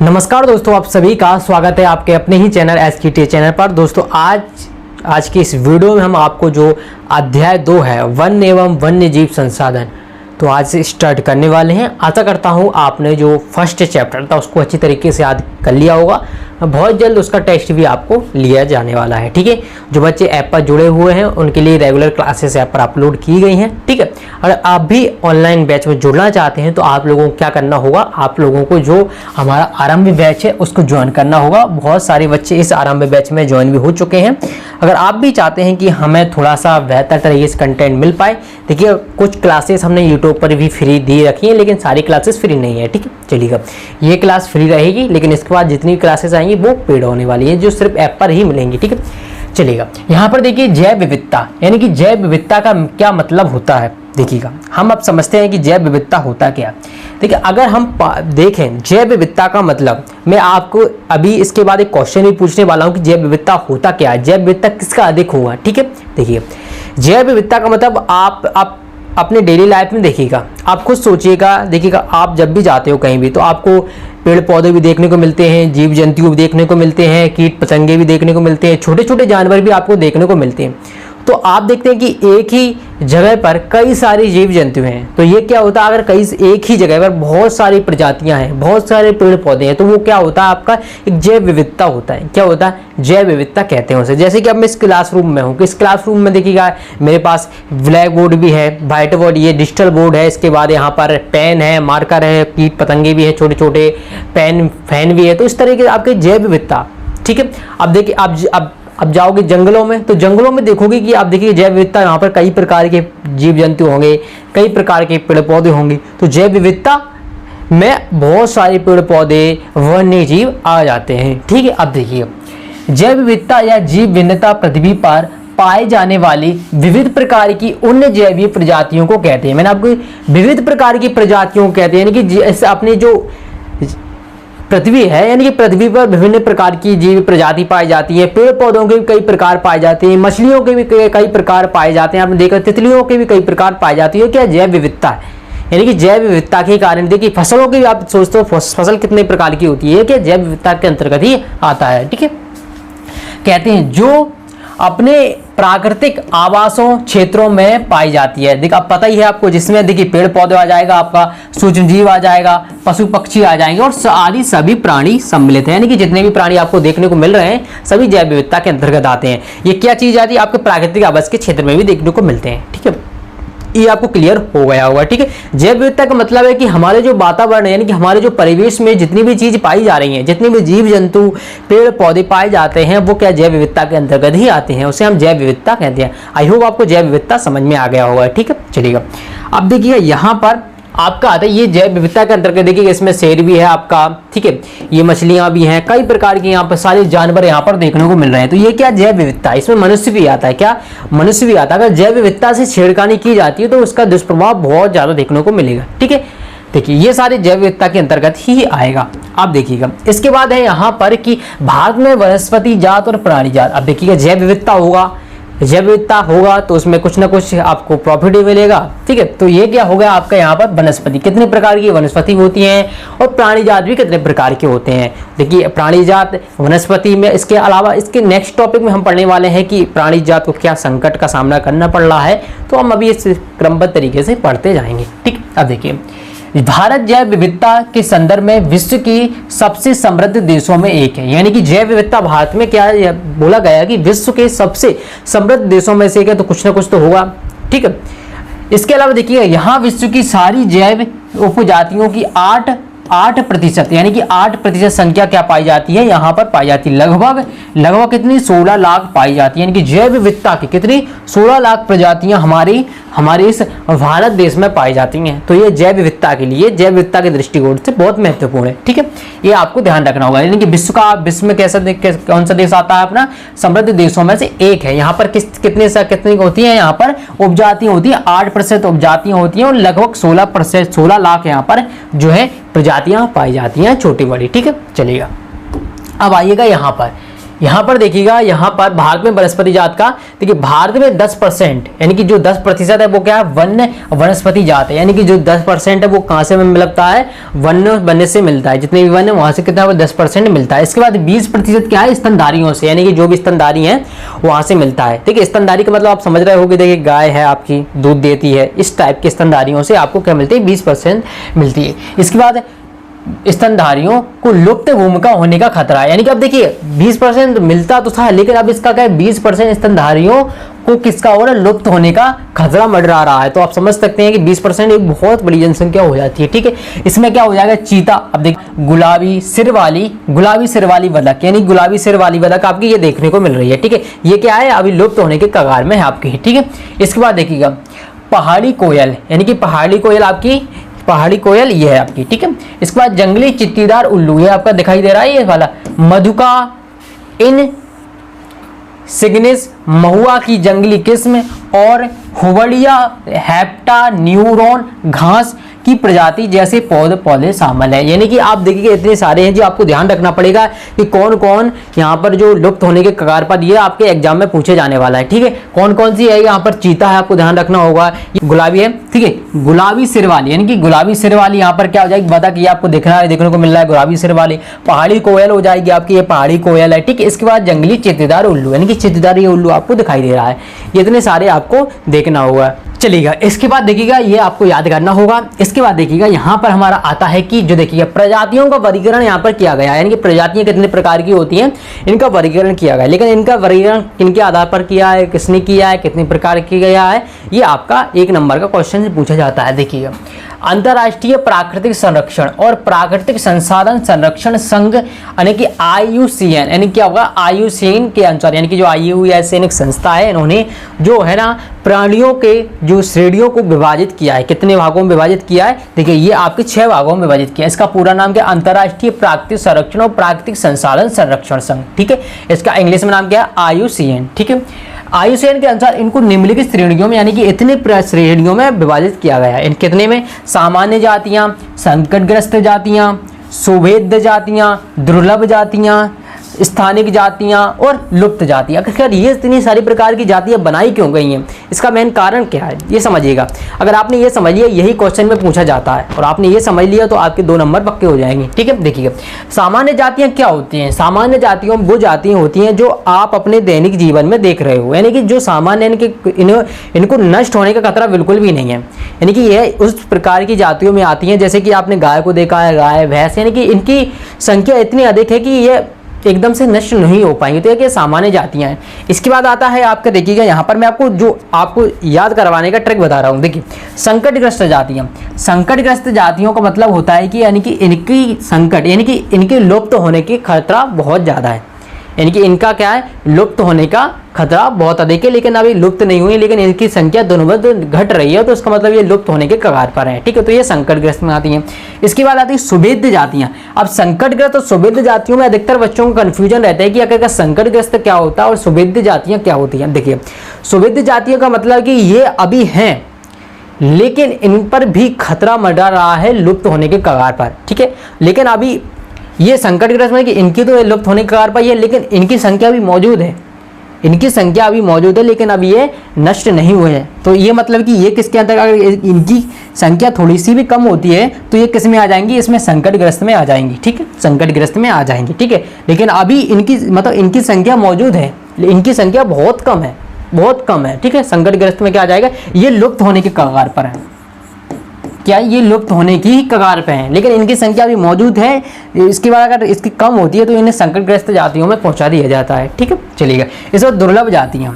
नमस्कार दोस्तों, आप सभी का स्वागत है आपके अपने ही चैनल SKT चैनल पर। दोस्तों आज की इस वीडियो में हम आपको जो अध्याय 2 है वन्य एवं वन्य जीव संसाधन, तो आज से स्टार्ट करने वाले हैं। आशा करता हूं आपने जो फर्स्ट चैप्टर था उसको अच्छी तरीके से याद कर लिया होगा। बहुत जल्द उसका टेस्ट भी आपको लिया जाने वाला है, ठीक है। जो बच्चे ऐप पर जुड़े हुए हैं उनके लिए रेगुलर क्लासेस ऐप पर अपलोड की गई हैं, ठीक है। अगर आप भी ऑनलाइन बैच में जुड़ना चाहते हैं तो आप लोगों को क्या करना होगा, आप लोगों को जो हमारा आरंभ बैच है उसको ज्वाइन करना होगा। बहुत सारे बच्चे इस आरंभ बैच में ज्वाइन भी हो चुके हैं। अगर आप भी चाहते हैं कि हमें थोड़ा सा बेहतर तरीके से कंटेंट मिल पाए, देखिए कुछ क्लासेस हमने यूट्यूब पर भी फ्री दी रखी हैं, लेकिन सारी क्लासेस फ्री नहीं है, ठीक है। चलिएगा, ये क्लास फ्री रहेगी, लेकिन इसके बाद जितनी क्लासेस आएंगी वो पेड होने वाली है, जो सिर्फ ऐप पर ही मिलेंगी, ठीक है। चलिएगा, यहाँ पर देखिए जैव विविधता, यानी कि जैव विविधता का क्या मतलब होता है। देखिएगा, हम अब समझते हैं कि जैव विविधता होता क्या है। देखिए, अगर हम देखें जैव विविधता का मतलब, मैं आपको अभी इसके बाद एक क्वेश्चन भी पूछने वाला हूँ कि जैव विविधता होता क्या है, जैव विविधता किसका अधिक होगा, ठीक है। देखिए, जैव विविधता का मतलब आप अपने डेली लाइफ में देखिएगा, आप खुद सोचिएगा, देखिएगा आप जब भी जाते हो कहीं भी तो आपको पेड़ पौधे भी देखने को मिलते हैं, जीव जंतु भी देखने को मिलते हैं, कीट पतंगे भी देखने को मिलते हैं, छोटे छोटे जानवर भी आपको देखने को मिलते हैं। तो आप देखते हैं कि एक ही जगह पर कई सारे जीव जंतु हैं। तो ये क्या होता है, अगर एक ही जगह पर बहुत सारी प्रजातियां हैं, बहुत सारे पेड़ पौधे हैं, तो वो क्या होता है, आपका एक जैव विविधता होता है। क्या होता है, जैव विविधता कहते हैं उसे। जैसे कि अब मैं इस क्लासरूम में हूँ, इस क्लासरूम में देखिएगा मेरे पास ब्लैक बोर्ड भी है, व्हाइट बोर्ड, ये डिजिटल बोर्ड है, इसके बाद यहाँ पर पेन है, मार्कर है, कीट पतंगे भी है, छोटे छोटे पेन फैन भी है। तो इस तरीके से आपके जैव विविधता, ठीक है। अब देखिए, अब जाओगे जंगलों में, तो जंगलों में देखोगे कि आप देखिए जैव विविधता, यहाँ पर कई प्रकार के जीव जंतु होंगे, कई प्रकार के पेड़ पौधे होंगे। तो जैव विविधता में बहुत सारे पेड़ पौधे वन्य जीव आ जाते हैं, ठीक है। अब देखिए, जैव विविधता या जीव विविधता पृथ्वी पर पाए जाने वाली विविध प्रकार की उन जैवीय प्रजातियों को कहते हैं। मैंने आपको विविध प्रकार की प्रजातियों को कहते हैं, यानी कि अपने जो पृथ्वी है, यानी कि पृथ्वी पर विभिन्न प्रकार की जीव प्रजाति पाई जाती है। पेड़ पौधों के भी कई प्रकार पाए जाते हैं, मछलियों के भी कई प्रकार पाए जाते हैं। आपने देखा तितलियों के भी कई प्रकार पाए जाती है। क्या जैव विविधता है, यानी कि जैव विविधता के कारण देखिए फसलों की भी आप सोचते हो फसल कितने प्रकार की होती है, क्या जैव विविधता के अंतर्गत ही आता है, ठीक है। कहते हैं जो अपने प्राकृतिक आवासों क्षेत्रों में पाई जाती है। देखिए, अब पता ही है आपको, जिसमें देखिए पेड़ पौधे आ जाएगा, आपका सूक्ष्म जीव आ जाएगा, पशु पक्षी आ जाएंगे और आदि सभी प्राणी सम्मिलित हैं। यानी कि जितने भी प्राणी आपको देखने को मिल रहे हैं सभी जैव विविधता के अंतर्गत आते हैं। ये क्या चीज आती है, आपके प्राकृतिक आवास के क्षेत्र में भी देखने को मिलते हैं, ठीक है। ये आपको क्लियर हो गया होगा, ठीक है। जैव विविधता का मतलब है कि हमारे जो वातावरण है, यानी कि हमारे जो परिवेश में जितनी भी चीज पाई जा रही हैं, जितने भी जीव जंतु पेड़ पौधे पाए जाते हैं, वो क्या जैव विविधता के अंतर्गत ही आते हैं, उसे हम जैव विविधता कहते हैं। आई होप आपको जैव विविधता समझ में आ गया होगा, ठीक है। चलिएगा, अब देखिए यहाँ पर आपका आता है ये जैव विविधता के अंतर्गत। देखिए इसमें शेर भी है आपका, ठीक है, ये मछलियां भी हैं, कई प्रकार के यहाँ पर सारे जानवर यहाँ पर देखने को मिल रहे हैं। तो ये क्या जैव विविधता है, इसमें मनुष्य भी आता है। क्या मनुष्य भी आता है। अगर जैव विविधता से छेड़खानी की जाती है तो उसका दुष्प्रभाव बहुत ज्यादा देखने को मिलेगा, ठीक है। देखिए, ये सारे जैव विविधता के अंतर्गत ही आएगा। आप देखिएगा, इसके बाद है यहाँ पर कि भारत में वनस्पति जात और प्राणी जात। अब देखिएगा, जैव विविधता होगा, जैव विविधता होगा तो उसमें कुछ ना कुछ आपको प्रॉफिट ही मिलेगा, ठीक है। तो ये क्या हो गया आपका, यहाँ पर वनस्पति, कितने प्रकार की वनस्पति होती हैं और प्राणी जात भी कितने प्रकार के होते हैं। देखिए, प्राणी जात वनस्पति में, इसके अलावा इसके नेक्स्ट टॉपिक में हम पढ़ने वाले हैं कि प्राणी जात को क्या संकट का सामना करना पड़ रहा है। तो हम अभी इस क्रमबद्ध तरीके से पढ़ते जाएंगे, ठीक। अब देखिए, भारत जैव विविधता के संदर्भ में विश्व की सबसे समृद्ध देशों में एक है। यानी कि जैव विविधता भारत में क्या बोला गया कि विश्व के सबसे समृद्ध देशों में से एक है, तो कुछ ना कुछ तो होगा, ठीक है। इसके अलावा देखिए, यहाँ विश्व की सारी जैव उपजातियों की 8% यानी कि 8% संख्या क्या पाई जाती है, यहाँ पर पाई जाती है। लगभग कितनी, 16 लाख पाई जाती है। यानी कि जैव विविधता की कितनी, 16 लाख प्रजातियां हमारे इस भारत देश में पाई जाती हैं। तो ये जैव विविधता के लिए, जैव विविधता के दृष्टिकोण से बहुत महत्वपूर्ण है, ठीक है। ये आपको ध्यान रखना होगा। यानी कि विश्व में कौन सा देश आता है, अपना समृद्ध देशों में से एक है। यहाँ पर कितनी होती है, यहाँ पर उपजातियां होती है, 8% उपजातियां होती हैं और लगभग 16 लाख यहाँ पर जो है प्रजातियां पाई जाती हैं, छोटी बड़ी, ठीक है। चलिएगा, अब आइएगा यहाँ पर यहाँ पर देखिएगा, यहाँ पर भारत में वनस्पति जात का, देखिए भारत में 10% यानी कि जो 10% है वो क्या है, वन्य वनस्पति जात है। यानी कि जो 10% है वो कहाँ से मिलता है, वन्य से मिलता है। जितने भी वन्य वहां से कितना 10% मिलता है। इसके बाद 20% क्या है, स्तनधारियों से, यानी कि जो भी स्तनधारी है वहां से मिलता है। ठीक है, स्तनधारी का मतलब आप समझ रहे हो कि देखिए गाय है आपकी, दूध देती है, इस टाइप के स्तनधारियों से आपको क्या मिलती है, 20% मिलती है। इसके बाद स्तनधारियों को लुप्त भूमिका होने का खतरा है। यानी कि अब देखिए 20% मिलता तो था, लेकिन अब इसका क्या है, 20% स्तनधारियों को किसका हो रहा है, लुप्त होने का खतरा मंडरा रहा है। तो आप समझ सकते हैं कि 20% एक बहुत बड़ी जनसंख्या हो जाती है। ठीक है, इसमें क्या हो जाएगा, चीता, अब देखिए गुलाबी सिर वाली बतख, यानी गुलाबी सिर वाली बतख आपकी ये देखने को मिल रही है। ठीक है, ये क्या है, अभी लुप्त होने के कगार में है आपकी। ठीक है, इसके बाद देखिएगा पहाड़ी कोयल, यानी कि पहाड़ी कोयल आपकी, पहाड़ी कोयल ये है आपकी। ठीक है, इसके बाद जंगली चित्तीदार उल्लू, ये आपका दिखाई दे रहा है, ये वाला मधुका इन सिग्निस महुआ की जंगली किस्म और हुबड़िया हेप्टा न्यूरॉन घास की प्रजाति जैसे पौधे शामिल है। यानी कि आप देखिए इतने सारे हैं जो आपको ध्यान रखना पड़ेगा कि कौन कौन यहाँ पर जो लुप्त होने के कगार पर, ये आपके एग्जाम में पूछे जाने वाला है। ठीक है, कौन कौन सी है, यहाँ पर चीता है, आपको ध्यान रखना होगा, गुलाबी है। ठीक है, गुलाबी सिर वाली, यानी कि गुलाबी सिर वाली यहाँ पर क्या हो जाएगी, बतख, ये आपको देखने को मिल रहा है, गुलाबी सिर वाली। पहाड़ी कोयल हो जाएगी आपकी, ये पहाड़ी कोयल है। ठीक है, इसके बाद जंगली चित्तीदार उल्लू, यानी कि चित्तीदार ये उल्लू आपको दिखाई दे रहा है। ये इतने सारे आपको देखना होगा। चलिएगा, इसके बाद देखिएगा, ये आपको याद करना होगा। इसके बाद देखिएगा यहाँ पर हमारा आता है कि जो देखिएगा प्रजातियों का वर्गीकरण यहाँ पर किया गया है, यानी कि प्रजातियां कितने प्रकार की होती हैं, इनका वर्गीकरण किया गया है। लेकिन इनका वर्गीकरण किनके आधार पर किया है, किसने किया है, कितने प्रकार किया गया है, ये आपका 1 नंबर का क्वेश्चन पूछा जाता है। देखिएगा, अंतर्राष्ट्रीय प्राकृतिक संरक्षण और प्राकृतिक संसाधन संरक्षण संघ यानी कि IUCN, यानी क्या होगा, IUCN के अनुसार, यानी कि जो IUCN एक संस्था है, इन्होंने जो है ना प्राणियों के जो श्रेणियों को विभाजित किया है, कितने भागों में विभाजित किया है, देखिए ये आपके 6 भागों में विभाजित किया है। इसका पूरा नाम क्या, अंतर्राष्ट्रीय प्राकृतिक संरक्षण और प्राकृतिक संसाधन संरक्षण संघ। ठीक है, इसका इंग्लिश में नाम क्या है, IUCN। ठीक है, IUCN के अनुसार इनको निम्नलिखित श्रेणियों में, यानी कि इतने श्रेणियों में विभाजित किया गया है। इन कितने में, सामान्य जातियां, संकटग्रस्त जातियां, सुभेद्य जातियां, दुर्लभ जातियां, स्थानिक जातियां और लुप्त जातियां। आखिर ये इतनी सारी प्रकार की जातियां बनाई क्यों गई हैं, इसका मेन कारण क्या है, ये समझिएगा। अगर आपने ये समझ लिया, यही क्वेश्चन में पूछा जाता है, और आपने ये समझ लिया तो आपके 2 नंबर पक्के हो जाएंगे। ठीक है, देखिएगा सामान्य जातियां क्या होती हैं। सामान्य जातियों वो जातियां होती हैं जो आप अपने दैनिक जीवन में देख रहे हो, यानी कि जो सामान्य, यानी कि इनको नष्ट होने का खतरा बिल्कुल भी नहीं है। यानी कि यह उस प्रकार की जातियों में आती हैं, जैसे कि आपने गाय को देखा है, गाय भैंस, यानी कि इनकी संख्या इतनी अधिक है कि ये एकदम से नष्ट नहीं हो पाएंगे। तो ये सामान्य जातियां हैं। इसके बाद आता है आपका, देखिएगा यहाँ पर मैं आपको याद करवाने का ट्रिक बता रहा हूँ। देखिए संकटग्रस्त जातियां, संकटग्रस्त जातियों का मतलब होता है कि यानी कि इनकी संकट, यानी कि इनके लुप्त होने की खतरा बहुत ज़्यादा है, यानी कि इनका क्या है, लुप्त होने का खतरा बहुत अधिक है, लेकिन अभी लुप्त नहीं हुई, लेकिन इनकी संख्या दोनों में घट रही है, तो इसका मतलब ये लुप्त होने के कगार पर है। ठीक है, तो ये संकटग्रस्त में आती हैं। इसके बाद आती है सुभेद्य जातियां। अब संकटग्रस्त और सुभेद्य जातियों में अधिकतर बच्चों को कंफ्यूजन रहता है कि आखिर संकटग्रस्त क्या होता है और सुभेद्य जातियां क्या होती हैं। देखिए सुभेद्य जातियों का मतलब कि ये अभी हैं, लेकिन इन पर भी खतरा मंडरा रहा है लुप्त होने के कगार पर। ठीक है, लेकिन अभी ये संकटग्रस्त में कि इनकी तो लुप्त होने के कगार पर है, लेकिन इनकी संख्या भी मौजूद है, इनकी संख्या अभी मौजूद है, लेकिन अभी ये नष्ट नहीं हुए हैं। तो ये मतलब कि ये किसके अंदर, अगर इनकी संख्या थोड़ी सी भी कम होती है तो ये किस में आ जाएंगी, इसमें संकटग्रस्त में आ जाएंगी। ठीक है, संकटग्रस्त में आ जाएंगी। ठीक है, लेकिन अभी इनकी मतलब इनकी संख्या मौजूद है, इनकी संख्या बहुत कम है, बहुत कम है। ठीक है, संकटग्रस्त में क्या आ जाएगा, ये लुप्त होने के कगार पर है। क्या ये लुप्त होने की कगार पे हैं, लेकिन इनकी संख्या भी मौजूद है। इसके बाद अगर इसकी कम होती है तो इन्हें संकटग्रस्त जातियों में पहुंचा दिया जाता है। ठीक है, चलिएगा इस बार दुर्लभ जातियां,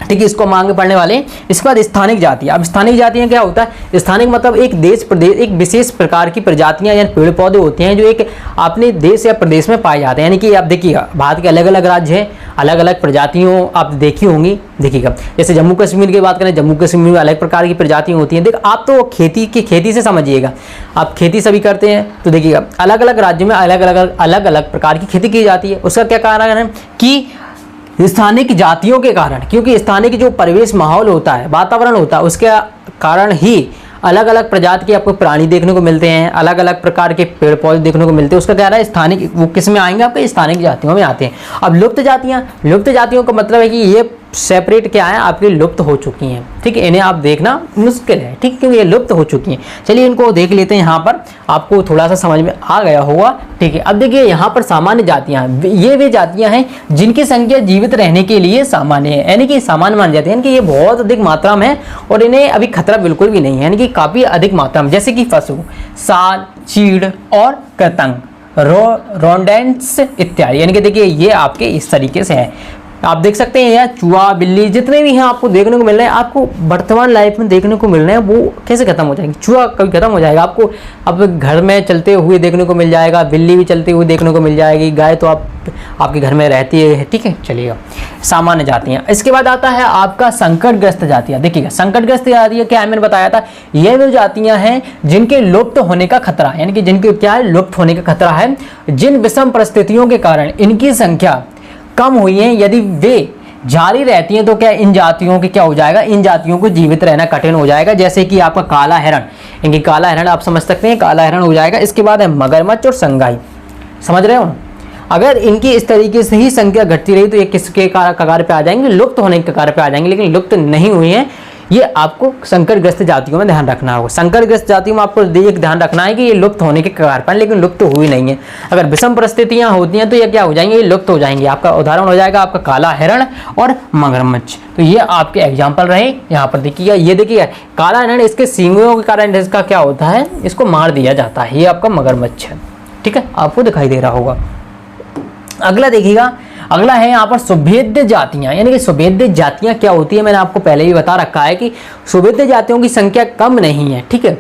ठीक है, इसको मांग पड़ने वाले। इसके बाद स्थानिक जातियां। अब स्थानिक जातियां क्या होता है, स्थानिक मतलब एक देश प्रदेश, एक विशेष प्रकार की प्रजातियां या पेड़ पौधे होते हैं जो एक अपने देश या प्रदेश में पाए जाते हैं। यानी कि आप देखिएगा भारत के अलग अलग राज्य हैं, अलग अलग प्रजातियों आप देखी होंगी। देखिएगा जैसे जम्मू कश्मीर की बात करें, जम्मू कश्मीर में अलग प्रकार की प्रजातियां होती हैं। देख आप तो खेती से समझिएगा, आप खेती सभी करते हैं, तो देखिएगा अलग अलग राज्यों में अलग अलग प्रकार की खेती की जाती है। उसका क्या कारण है कि स्थानिक जातियों के कारण, क्योंकि स्थानिक जो परिवेश माहौल होता है, वातावरण होता है, उसके कारण ही अलग अलग प्रजाति के आपको प्राणी देखने को मिलते हैं, अलग अलग प्रकार के पेड़ पौधे देखने को मिलते हैं। उसका क्या रहा है, स्थानिक, वो किस में आएंगे, आपके स्थानिक जातियों में आते हैं। अब लुप्त जातियों का मतलब है कि ये सेपरेट क्या है, आपकी लुप्त हो चुकी हैं, ठीक है। इन्हें आप देखना मुश्किल है, ठीक, क्योंकि ये लुप्त हो चुकी हैं। चलिए इनको देख लेते हैं, यहाँ पर आपको थोड़ा सा समझ में आ गया होगा, ठीक है। अब देखिए यहाँ पर सामान्य जातियाँ, ये वे जातियाँ हैं जिनकी संख्या जीवित रहने के लिए सामान्य है, यानी कि सामान्य मान जाती है, यानी कि ये बहुत अधिक मात्रा में है और इन्हें अभी खतरा बिल्कुल भी नहीं है, यानी कि काफ़ी अधिक मात्रा में, जैसे कि पशु, साल, चीड़ और कृंतक, रोडेंट्स इत्यादि। यानी कि देखिए ये आपके इस तरीके से है, आप देख सकते हैं यार, चूहा, बिल्ली, जितने भी हैं आपको देखने को मिल रहे हैं, आपको वर्तमान लाइफ में देखने को मिल रहे हैं, वो कैसे खत्म हो जाएंगे। चूहा कभी खत्म हो जाएगा, आपको अब घर में चलते हुए देखने को मिल जाएगा, बिल्ली भी चलते हुए देखने को मिल जाएगी, गाय तो आपके घर में रहती है, ठीक है। चलिएगा, सामान्य जातियाँ। इसके बाद आता है आपका संकटग्रस्त जातियाँ। देखिएगा संकटग्रस्त जातियाँ क्या है, मैंने बताया था, ये वो जातियाँ हैं जिनके लुप्त होने का खतरा है, यानी कि जिनके क्या है, लुप्त होने का खतरा है, जिन विषम परिस्थितियों के कारण इनकी संख्या कम हुई है। यदि वे जारी रहती हैं तो क्या इन जातियों के क्या हो जाएगा, इन जातियों को जीवित रहना कठिन हो जाएगा। जैसे कि आपका काला हिरण, इनकी काला हिरण आप समझ सकते हैं, काला हिरण हो जाएगा। इसके बाद है मगरमच्छ और संगाई, समझ रहे हो। अगर इनकी इस तरीके से ही संख्या घटती रही तो ये किसके कगार पे आ जाएंगे, लुप्त होने के कगार पे आ जाएंगे, लेकिन लुप्त नहीं हुई है। ये आपको संकटग्रस्त जातियों में ध्यान रखना होगा। संकटग्रस्त जातियों में आपको ध्यान रखना है कि ये लुप्त होने के कगार पर, लेकिन लुप्त हुई नहीं है। अगर विषम परिस्थितियां होती हैं तो ये क्या हो जाएंगे, ये लुप्त हो जाएंगे। आपका उदाहरण हो जाएगा आपका काला हिरण और मगरमच्छ। तो ये आपके एग्जाम्पल रहे। यहाँ पर देखिएगा, ये देखिएगा काला हिरण, इसके सींगों के कारण इसका क्या होता है, इसको मार दिया जाता है। ये आपका मगरमच्छ है, ठीक है, आपको दिखाई दे रहा होगा। अगला देखिएगा, अगला है यहाँ पर सुभेद्य जातियाँ। यानी कि सुभेद्य जातियाँ क्या होती है, मैंने आपको पहले ही बता रखा है कि सुभेद्य जातियों की संख्या कम नहीं है, ठीक है।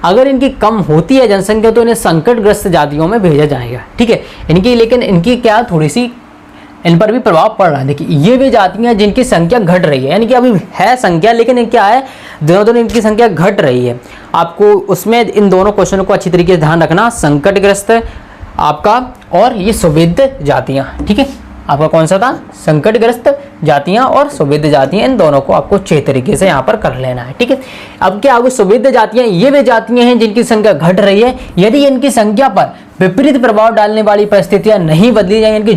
अगर इनकी कम होती है जनसंख्या तो इन्हें संकटग्रस्त जातियों में भेजा जाएगा, ठीक है। इनकी लेकिन इनकी क्या थोड़ी सी इन पर भी प्रभाव पड़ रहा है। देखिए ये वे जातियाँ जिनकी संख्या घट रही है, यानी कि अभी है संख्या, लेकिन क्या है, दोनों इनकी संख्या घट रही है। आपको उसमें इन दोनों क्वेश्चनों को अच्छी तरीके से ध्यान रखना, संकटग्रस्त आपका और ये सुभेद्य जातियाँ, ठीक है। आपका कौन सा था, संकटग्रस्त जातियां और सुभेद्य जातियां, इन दोनों को आपको अच्छे तरीके से यहाँ पर कर लेना है, ठीक है। अब क्या आगे, सुभेद्य जातियां ये वे जातियां हैं जिनकी संख्या घट रही है। यदि इनकी संख्या पर विपरीत प्रभाव डालने वाली परिस्थितियां नहीं बदली जाएंगी, इनकी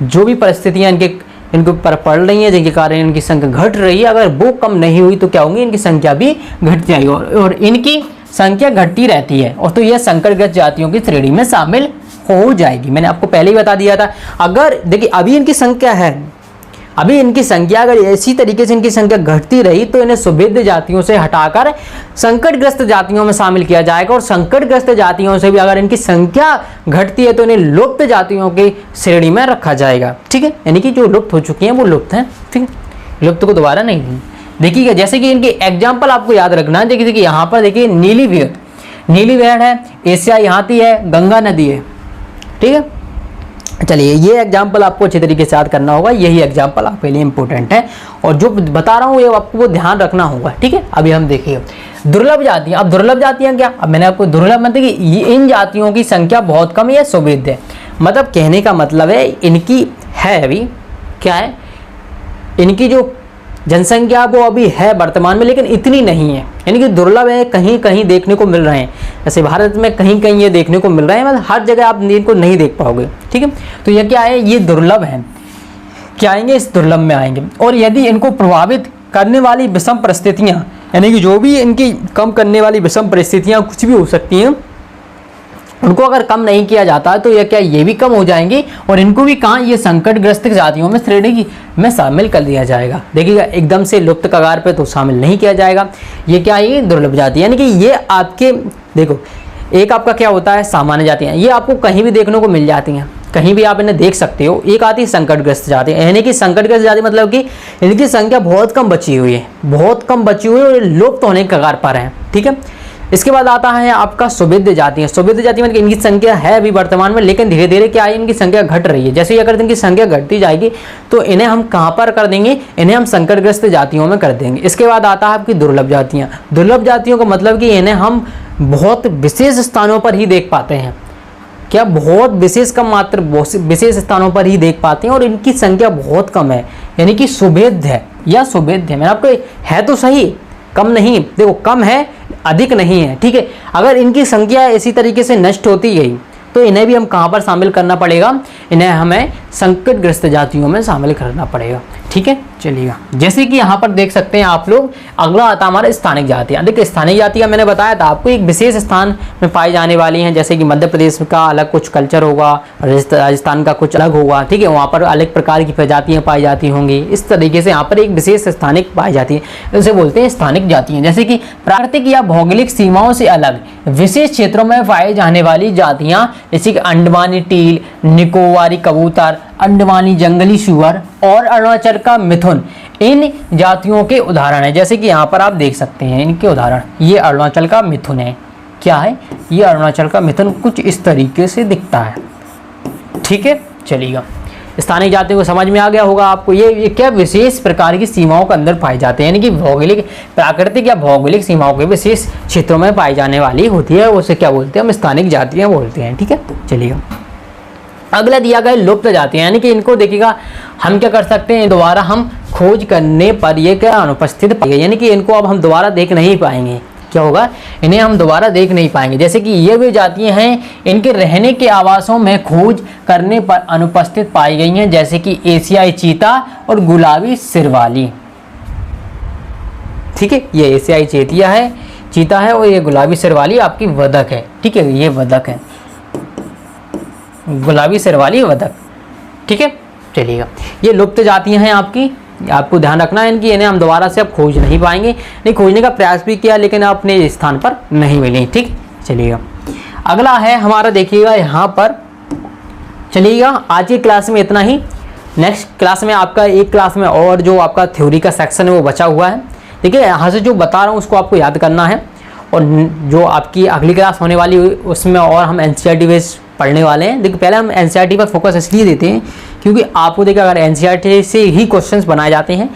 जो भी परिस्थितियां इनके ऊपर पड़ रही हैं जिनके कारण इनकी संख्या घट रही है, अगर वो कम नहीं हुई तो क्या होंगी, इनकी संख्या भी घट जाएगी और इनकी संख्या घटती रहती है, और तो यह संकटग्रस्त जातियों की श्रेणी में शामिल हो जाएगी। मैंने आपको पहले ही बता दिया था। अगर देखिए अभी इनकी संख्या है, अभी इनकी संख्या अगर इसी तरीके से इनकी संख्या घटती रही तो इन्हें सुभेद्य जातियों से हटाकर संकटग्रस्त जातियों में शामिल किया जाएगा, और संकटग्रस्त जातियों से भी अगर इनकी संख्या घटती है तो इन्हें लुप्त जातियों की श्रेणी में रखा जाएगा, ठीक है। यानी कि जो लुप्त हो चुकी हैं वो लुप्त हैं, ठीक है, लुप्त को दोबारा नहीं। देखिएगा जैसे कि इनके एग्जाम्पल आपको याद रखना है। देखिए यहाँ पर देखिए नीली भेड़ है, एशियाई हाथी है, गंगा नदी है, ठीक है। चलिए ये एग्जाम्पल आपको अच्छे तरीके से याद करना होगा, यही एग्जाम्पल आपके लिए इंपॉर्टेंट है, और जो बता रहा हूँ ये आपको वो ध्यान रखना होगा, ठीक है। अभी हम देखिए दुर्लभ जातियाँ। अब दुर्लभ जातियाँ क्या, अब मैंने आपको दुर्लभ मतलब कि इन जातियों की संख्या बहुत कम है, सुभेद्य है, मतलब कहने का मतलब है इनकी है अभी क्या है, इनकी जो जनसंख्या वो अभी है वर्तमान में, लेकिन इतनी नहीं है, यानी कि दुर्लभ है, कहीं कहीं देखने को मिल रहे हैं। जैसे भारत में कहीं कहीं ये देखने को मिल रहे हैं, मतलब हर जगह आप इनको नहीं देख पाओगे, ठीक है। तो ये क्या है, ये दुर्लभ है, क्या आएंगे, इस दुर्लभ में आएंगे। और यदि इनको प्रभावित करने वाली विषम परिस्थितियाँ, यानी कि जो भी इनकी कम करने वाली विषम परिस्थितियाँ कुछ भी हो सकती हैं, उनको अगर कम नहीं किया जाता तो ये भी कम हो जाएंगी, और इनको भी कहाँ, ये संकटग्रस्त जातियों में श्रेणी में शामिल कर दिया जाएगा। देखिएगा एकदम से लुप्त कगार पे तो शामिल नहीं किया जाएगा। ये क्या है, ये दुर्लभ जाति, यानी कि ये आपके देखो एक आपका क्या होता है, सामान्य जातियाँ, ये आपको कहीं भी देखने को मिल जाती हैं, कहीं भी आप इन्हें देख सकते हो। एक आती है संकटग्रस्त जाति, यानी कि संकटग्रस्त जाति मतलब कि इनकी संख्या बहुत कम बची हुई है, बहुत कम बची हुई है और लुप्त होने के कगार पर है, ठीक है। इसके बाद आता है आपका सुभेद्य जाति। सुभेद्य जाति में इनकी संख्या है अभी वर्तमान में, लेकिन धीरे धीरे क्या है, इनकी संख्या घट रही है। जैसे ही अगर इनकी संख्या घटती जाएगी तो इन्हें हम कहाँ पर कर देंगे, इन्हें हम संकटग्रस्त जातियों में कर देंगे। इसके बाद आता है आपकी दुर्लभ जातियाँ। दुर्लभ जातियों का मतलब कि इन्हें हम बहुत विशेष स्थानों पर ही देख पाते हैं, क्या बहुत विशेष कम मात्र विशेष स्थानों पर ही देख पाते हैं, और इनकी संख्या बहुत कम है, यानी कि सुभेद्य है या सुभेद्य है। मैंने आपको है तो सही, कम नहीं, देखो कम है, अधिक नहीं है, ठीक है। अगर इनकी संख्या इसी तरीके से नष्ट होती गई तो इन्हें भी हम कहाँ पर शामिल करना पड़ेगा, इन्हें हमें संकटग्रस्त जातियों में शामिल करना पड़ेगा, ठीक है। चलिएगा, जैसे कि यहाँ पर देख सकते हैं आप लोग, अगला आता हमारा स्थानिक जातियाँ। देखिए स्थानिक जातियाँ मैंने बताया था आपको एक विशेष स्थान में पाई जाने वाली हैं, जैसे कि मध्य प्रदेश का अलग कुछ कल्चर होगा, राजस्थान का कुछ अलग होगा, ठीक है, वहाँ पर अलग प्रकार की प्रजातियाँ पाई जाती होंगी। इस तरीके से यहाँ पर एक विशेष स्थानिक पाई जाती है, उसे बोलते हैं स्थानिक जातियाँ। जैसे कि प्राकृतिक या भौगोलिक सीमाओं से अलग विशेष क्षेत्रों में पाई जाने वाली जातियाँ, जैसे कि अंडमानी टील, निकोबारी कबूतर, अंडमानी जंगली सुअर और अरुणाचल का मिथुन इन जातियों के उदाहरण है। जैसे कि यहाँ पर आप देख सकते हैं इनके उदाहरण, ये अरुणाचल का मिथुन है। क्या है ये? अरुणाचल का मिथुन कुछ इस तरीके से दिखता है, ठीक है। चलिएगा, स्थानीय जातियों को समझ में आ गया होगा आपको। ये क्या विशेष प्रकार की सीमाओं के अंदर पाई जाते हैं, यानी कि भौगोलिक, प्राकृतिक या भौगोलिक सीमाओं के विशेष क्षेत्रों में पाई जाने वाली होती है, उसे क्या बोलते हैं? हम स्थानिक जातियाँ बोलते हैं, ठीक है। चलिएगा, अगला दिया गया लुप्त जातियाँ, यानी कि इनको देखिएगा हम क्या कर सकते हैं, दोबारा हम खोज करने पर ये क्या अनुपस्थित पाएंगे, यानी कि इनको अब हम दोबारा देख नहीं पाएंगे। क्या होगा? इन्हें हम दोबारा देख नहीं पाएंगे। जैसे कि ये वे जातियाँ हैं, इनके रहने के आवासों में खोज करने पर अनुपस्थित पाई गई हैं, जैसे कि एशियाई चीता और गुलाबी सिरवाली, ठीक है। ये एशियाई चीता है और ये गुलाबी सिरवाली आपकी वदक है, ठीक है। ये वदक है, गुलाबी सिरवाली वदक, ठीक है। चलिएगा, ये लुप्त जातियां हैं आपकी, आपको ध्यान रखना है इनकी, इन्हें हम दोबारा से अब खोज नहीं पाएंगे। नहीं, खोजने का प्रयास भी किया लेकिन अपने स्थान पर नहीं मिली, ठीक। चलिएगा, अगला है हमारा, देखिएगा यहाँ पर। चलिएगा, आज की क्लास में इतना ही। नेक्स्ट क्लास में आपका एक क्लास में और जो आपका थ्योरी का सेक्शन है वो बचा हुआ है। देखिए, यहाँ से जो बता रहा हूँ उसको आपको याद करना है, और जो आपकी अगली क्लास होने वाली उसमें और हम एनसीईआरटी बेस्ड पढ़ने वाले हैं। देखिए, पहले हम एनसीईआरटी पर फोकस इसलिए देते हैं क्योंकि आपको देखिए अगर एनसीईआरटी से ही क्वेश्चंस बनाए जाते हैं,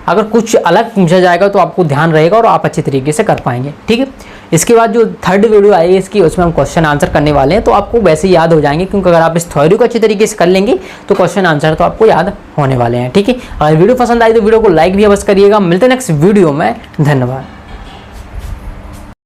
अगर कुछ अलग पूछा जाएगा तो आपको ध्यान रहेगा और आप अच्छे तरीके से कर पाएंगे, ठीक है। इसके बाद जो थर्ड वीडियो आएगी इसकी, उसमें हम क्वेश्चन आंसर करने वाले हैं, तो आपको वैसे याद हो जाएंगे, क्योंकि अगर आप इस थ्योरी को अच्छी तरीके से कर लेंगे तो क्वेश्चन आंसर तो आपको याद होने वाले हैं, ठीक है। अगर वीडियो पसंद आई तो वीडियो को लाइक भी अवश्य करिएगा। मिलते हैं नेक्स्ट वीडियो में, धन्यवाद।